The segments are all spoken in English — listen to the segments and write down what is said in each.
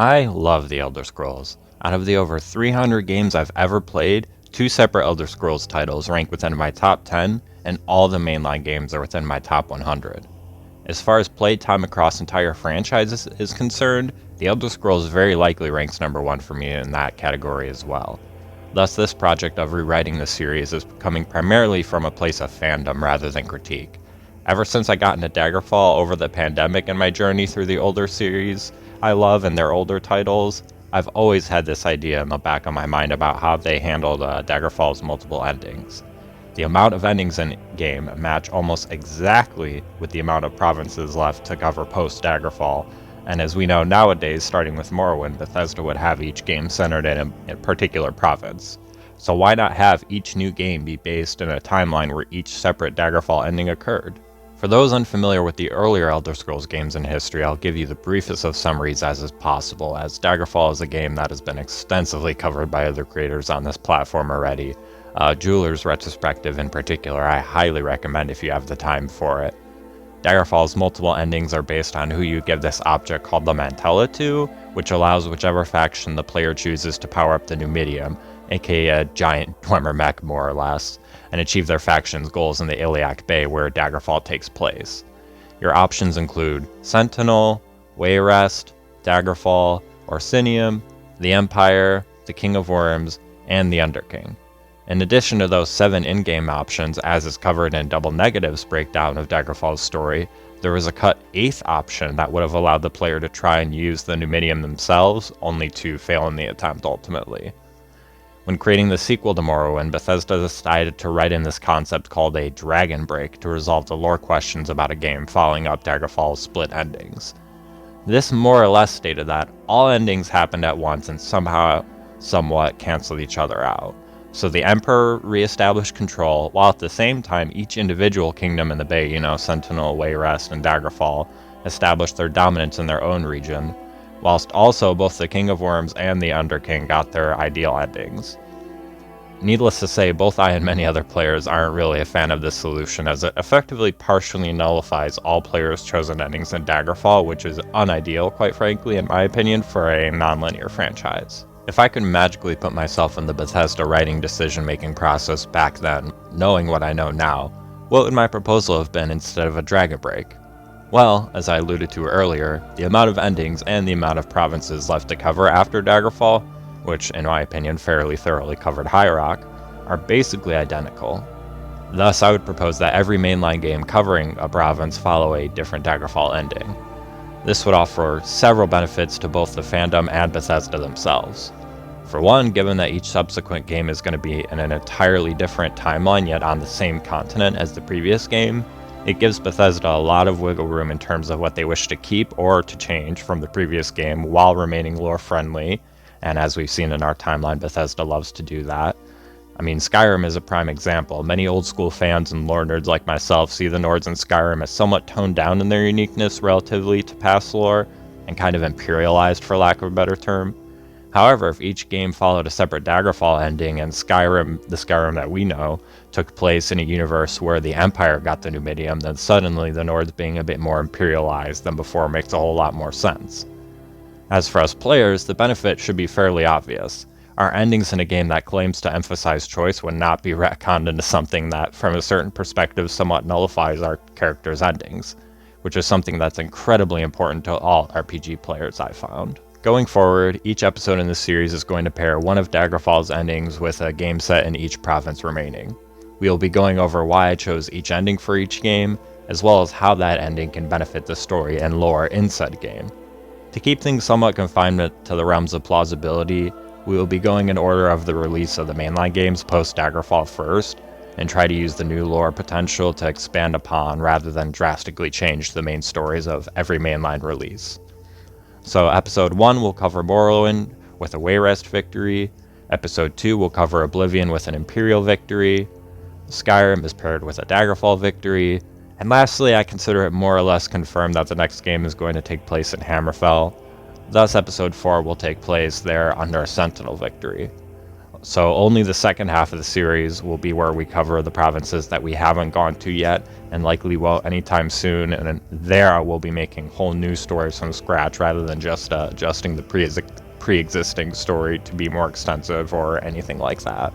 I love the Elder Scrolls. Out of the over 300 games I've ever played, two separate Elder Scrolls titles rank within my top 10, and all the mainline games are within my top 100. As far as playtime across entire franchises is concerned, the Elder Scrolls very likely ranks number one for me in that category as well. Thus, this project of rewriting the series is coming primarily from a place of fandom rather than critique. Ever since I got into Daggerfall over the pandemic and my journey through the older series I love and their older titles, I've always had this idea in the back of my mind about how they handled Daggerfall's multiple endings. The amount of endings in game match almost exactly with the amount of provinces left to cover post Daggerfall, and as we know nowadays, starting with Morrowind, Bethesda would have each game centered in a particular province. So why not have each new game be based in a timeline where each separate Daggerfall ending occurred? For those unfamiliar with the earlier Elder Scrolls games in history, I'll give you the briefest of summaries as is possible, as Daggerfall is a game that has been extensively covered by other creators on this platform already. Jeweler's retrospective in particular, I highly recommend if you have the time for it. Daggerfall's multiple endings are based on who you give this object called the Mantella to, which allows whichever faction the player chooses to power up the Numidium, aka a giant Dwemer mech more or less, and achieve their faction's goals in the Iliac Bay where Daggerfall takes place. Your options include Sentinel, Wayrest, Daggerfall, Orsinium, the Empire, the King of Worms, and the Underking. In addition to those 7 in-game options, as is covered in Double Negative's breakdown of Daggerfall's story, there was a cut 8th option that would have allowed the player to try and use the Numidium themselves, only to fail in the attempt ultimately. When creating the sequel to Morrowind, Bethesda decided to write in this concept called a Dragon Break to resolve the lore questions about a game following up Daggerfall's split endings. This more or less stated that all endings happened at once and somehow, somewhat canceled each other out. So the Emperor re-established control, while at the same time each individual kingdom in the Bay, Sentinel, Wayrest, and Daggerfall, established their dominance in their own region, whilst also both the King of Worms and the Underking got their ideal endings. Needless to say, both I and many other players aren't really a fan of this solution, as it effectively partially nullifies all players' chosen endings in Daggerfall, which is unideal, quite frankly, in my opinion, for a non-linear franchise. If I could magically put myself in the Bethesda writing decision-making process back then, knowing what I know now, what would my proposal have been instead of a Dragon Break? Well, as I alluded to earlier, the amount of endings and the amount of provinces left to cover after Daggerfall, which in my opinion fairly thoroughly covered High Rock, are basically identical. Thus, I would propose that every mainline game covering a province follow a different Daggerfall ending. This would offer several benefits to both the fandom and Bethesda themselves. For one, given that each subsequent game is going to be in an entirely different timeline yet on the same continent as the previous game, it gives Bethesda a lot of wiggle room in terms of what they wish to keep or to change from the previous game while remaining lore friendly, and as we've seen in our timeline, Bethesda loves to do that. I mean, Skyrim is a prime example. Many old school fans and lore nerds like myself see the Nords in Skyrim as somewhat toned down in their uniqueness relatively to past lore, and kind of imperialized for lack of a better term. However, if each game followed a separate Daggerfall ending and Skyrim, the Skyrim that we know, took place in a universe where the Empire got the Numidium, then suddenly the Nords being a bit more imperialized than before makes a whole lot more sense. As for us players, the benefit should be fairly obvious. Our endings in a game that claims to emphasize choice would not be retconned into something that, from a certain perspective, somewhat nullifies our characters' endings, which is something that's incredibly important to all RPG players I found. Going forward, each episode in this series is going to pair one of Daggerfall's endings with a game set in each province remaining. We will be going over why I chose each ending for each game, as well as how that ending can benefit the story and lore in said game. To keep things somewhat confined to the realms of plausibility, we will be going in order of the release of the mainline games post Daggerfall first, and try to use the new lore potential to expand upon rather than drastically change the main stories of every mainline release. So episode 1 will cover Morrowind with a Wayrest victory, episode 2 will cover Oblivion with an Imperial victory, Skyrim is paired with a Daggerfall victory, and lastly I consider it more or less confirmed that the next game is going to take place in Hammerfell. Thus, episode 4 will take place there under a Sentinel victory. So only the second half of the series will be where we cover the provinces that we haven't gone to yet, and likely will anytime soon. And then there we'll be making whole new stories from scratch rather than just adjusting the pre-existing story to be more extensive or anything like that.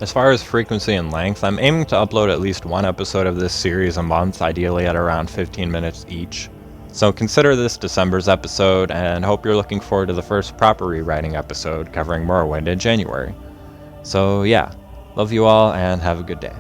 As far as frequency and length, I'm aiming to upload at least one episode of this series a month, ideally at around 15 minutes each. So consider this December's episode, and hope you're looking forward to the first proper rewriting episode covering Morrowind in January. So yeah, love you all and have a good day.